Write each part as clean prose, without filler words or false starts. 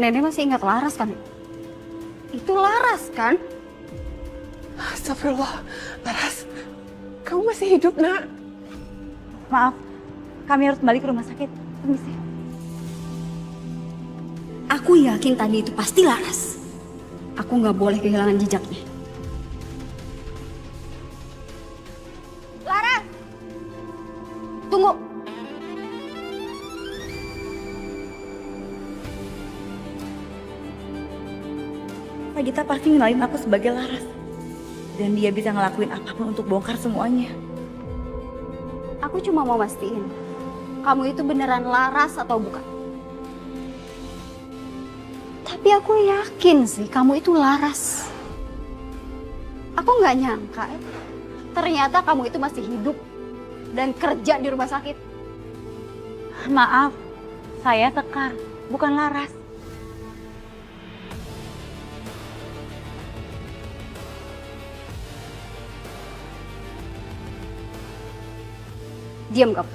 Nenek masih ingat Laras kan? Itu Laras kan? Astagfirullah, Laras, kamu masih hidup, nak? Maaf, kami harus balik ke rumah sakit. Permisi. Aku yakin tadi itu pasti Laras. Aku nggak boleh kehilangan jejaknya. Laras! Tunggu! Gita pasti ngenalin aku sebagai Laras. Dan dia bisa ngelakuin apapun untuk bongkar semuanya. Aku cuma mau mastiin, kamu itu beneran Laras atau bukan? Tapi aku yakin sih kamu itu Laras. Aku nggak nyangka, ternyata kamu itu masih hidup dan kerja di rumah sakit. Maaf, saya Sekar, bukan Laras. Diam kamu.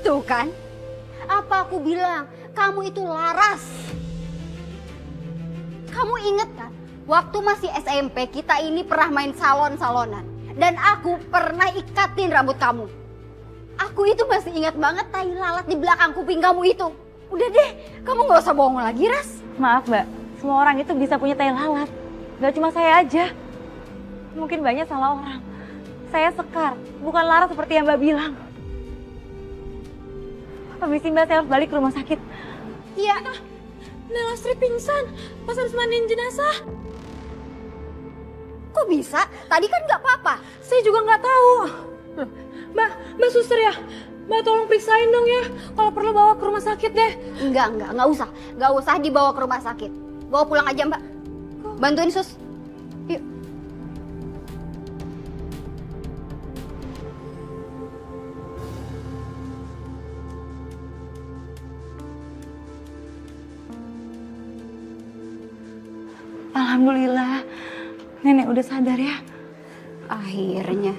Tuh kan, apa aku bilang, kamu itu Laras. Kamu inget kan, waktu masih SMP kita ini pernah main salon-salonan. Dan aku pernah ikatin rambut kamu. Aku itu masih ingat banget tai lalat di belakang kuping kamu itu. Udah deh, kamu gak usah bohong lagi, Ras. Maaf Mbak, semua orang itu bisa punya tai lalat. Gak cuma saya aja. Mungkin banyak salah orang. Saya Sekar, bukan Laras seperti yang Mbak bilang. Permisi Mbak, saya harus balik ke rumah sakit. Iya. Nek Lastri pingsan pas harus mandiin jenazah. Kok bisa? Tadi kan gak apa-apa. Saya juga nggak tahu. Mbak suster ya, Mbak tolong periksain dong ya. Kalau perlu bawa ke rumah sakit deh. Enggak usah. Enggak usah dibawa ke rumah sakit. Bawa pulang aja, Mbak. Bantuin, Sus. Yuk. Alhamdulillah, Nenek udah sadar ya. Akhirnya.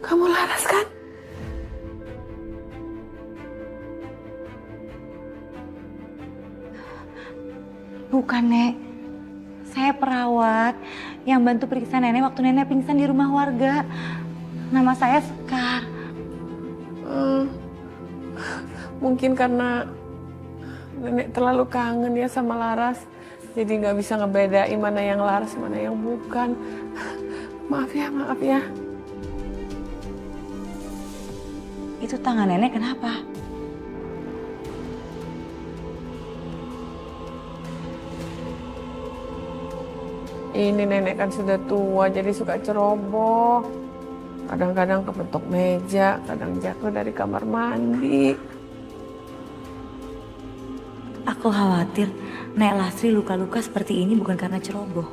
Kamu Laras kan? Bukan, Nek. Saya perawat yang bantu periksa Nenek waktu Nenek pingsan di rumah warga. Nama saya Sekar. Mungkin karena Nenek terlalu kangen ya sama Laras. Jadi nggak bisa ngebedain mana yang Laras, mana yang bukan. Maaf ya. Itu tangan Nenek kenapa? Ini Nenek kan sudah tua, jadi suka ceroboh. Kadang-kadang kepentok meja, kadang jatuh dari kamar mandi. Aku khawatir Nek Lastri luka-luka seperti ini bukan karena ceroboh.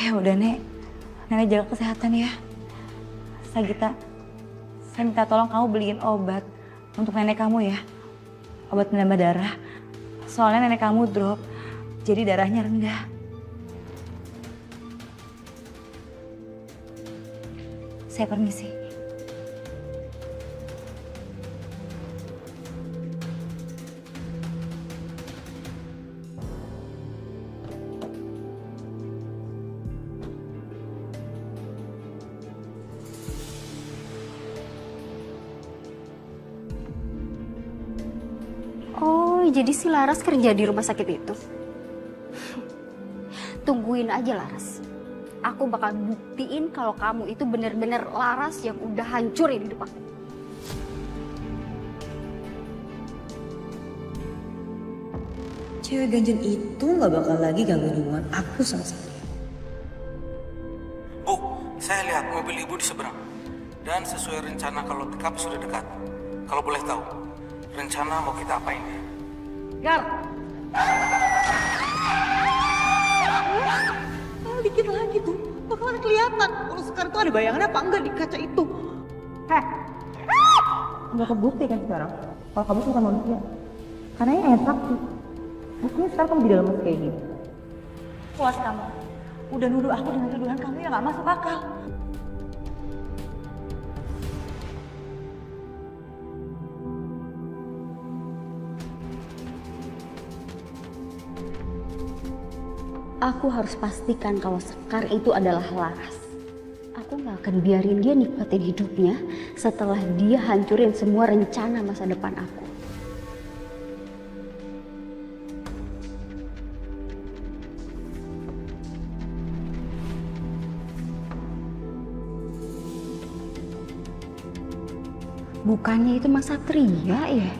Ya udah Nek, Nenek jaga kesehatan ya. Sagita, saya minta tolong kamu beliin obat untuk nenek kamu ya. Obat penambah darah. Soalnya nenek kamu drop, jadi darahnya rendah. Saya permisi. Oh, jadi si Laras kerja di rumah sakit itu? Tungguin aja, Laras. Aku bakal buktiin kalau kamu itu bener-bener Laras yang udah hancurin hidup aku. Cewek ganjen itu gak bakal lagi gangguin hubungan aku sama Satria. Bu, saya lihat mobil ibu di seberang. Dan sesuai rencana kalau TKP sudah dekat. Kalau boleh tahu, rencana mau kita apain ya? Gar. Dikit lagi tuh. Bakalan kelihatan kalau Sekar tuh ada bayangan apa enggak di kaca itu. Nggak kebukti kan sekarang kalau kamu tuh bukan manusia. Karena ini ayat saksi. Buktinya sekarang kamu di dalam masih kayak gini. Puas kamu. Udah nuduh aku dengan tuduhan kamu yang gak masuk akal. Aku harus pastikan kalau Sekar itu adalah Laras. Aku gak akan biarin dia nikmatin hidupnya setelah dia hancurin semua rencana masa depan aku. Bukannya itu Mas Satria ya?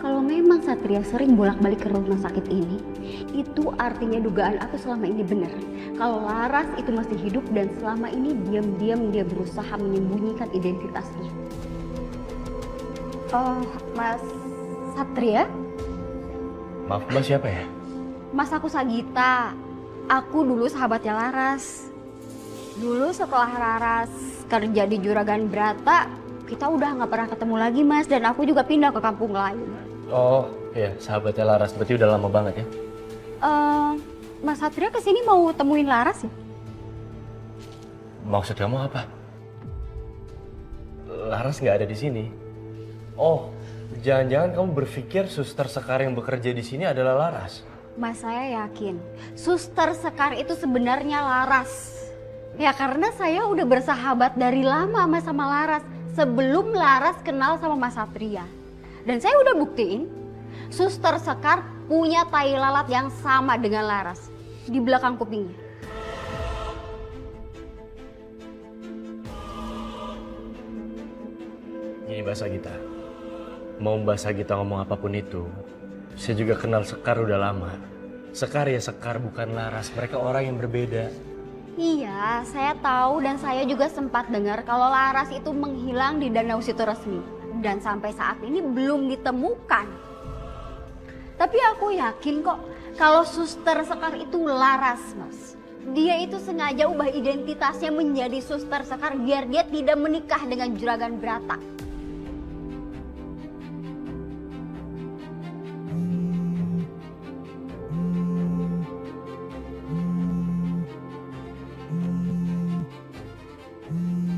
Kalau memang Satria sering bolak-balik ke rumah sakit ini, itu artinya dugaan aku selama ini benar. Kalau Laras itu masih hidup dan selama ini diam-diam dia berusaha menyembunyikan identitasnya. Oh, Mas Satria? Maaf Mbak, siapa ya? Mas, aku Sagita. Aku dulu sahabatnya Laras. Dulu setelah Laras kerja di Juragan Brata, kita udah nggak pernah ketemu lagi Mas, dan aku juga pindah ke kampung lain. Oh iya, sahabatnya Laras, berarti udah lama banget ya? Mas Satria kesini mau temuin Laras ya? Maksud kamu apa? Laras nggak ada di sini. Oh, jangan-jangan kamu berpikir Suster Sekar yang bekerja di sini adalah Laras? Mas, saya yakin Suster Sekar itu sebenarnya Laras. Ya karena saya udah bersahabat dari lama sama Laras sebelum Laras kenal sama Mas Satria. Dan saya udah buktiin Suster Sekar punya tai lalat yang sama dengan Laras di belakang kupingnya. Gini Mbak Sagita, mau Mbak Sagita ngomong apapun itu, saya juga kenal Sekar udah lama. Sekar ya Sekar, bukan Laras, mereka orang yang berbeda. Iya, saya tahu dan saya juga sempat dengar kalau Laras itu menghilang di Danau Sitoresmi dan sampai saat ini belum ditemukan. Tapi aku yakin kok kalau Suster Sekar itu Laras, Mas. Dia itu sengaja ubah identitasnya menjadi Suster Sekar biar dia tidak menikah dengan Juragan Brata.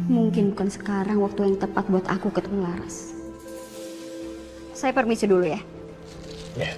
Mungkin bukan sekarang waktu yang tepat buat aku ketemu Laras. Saya permisi dulu ya. Ya.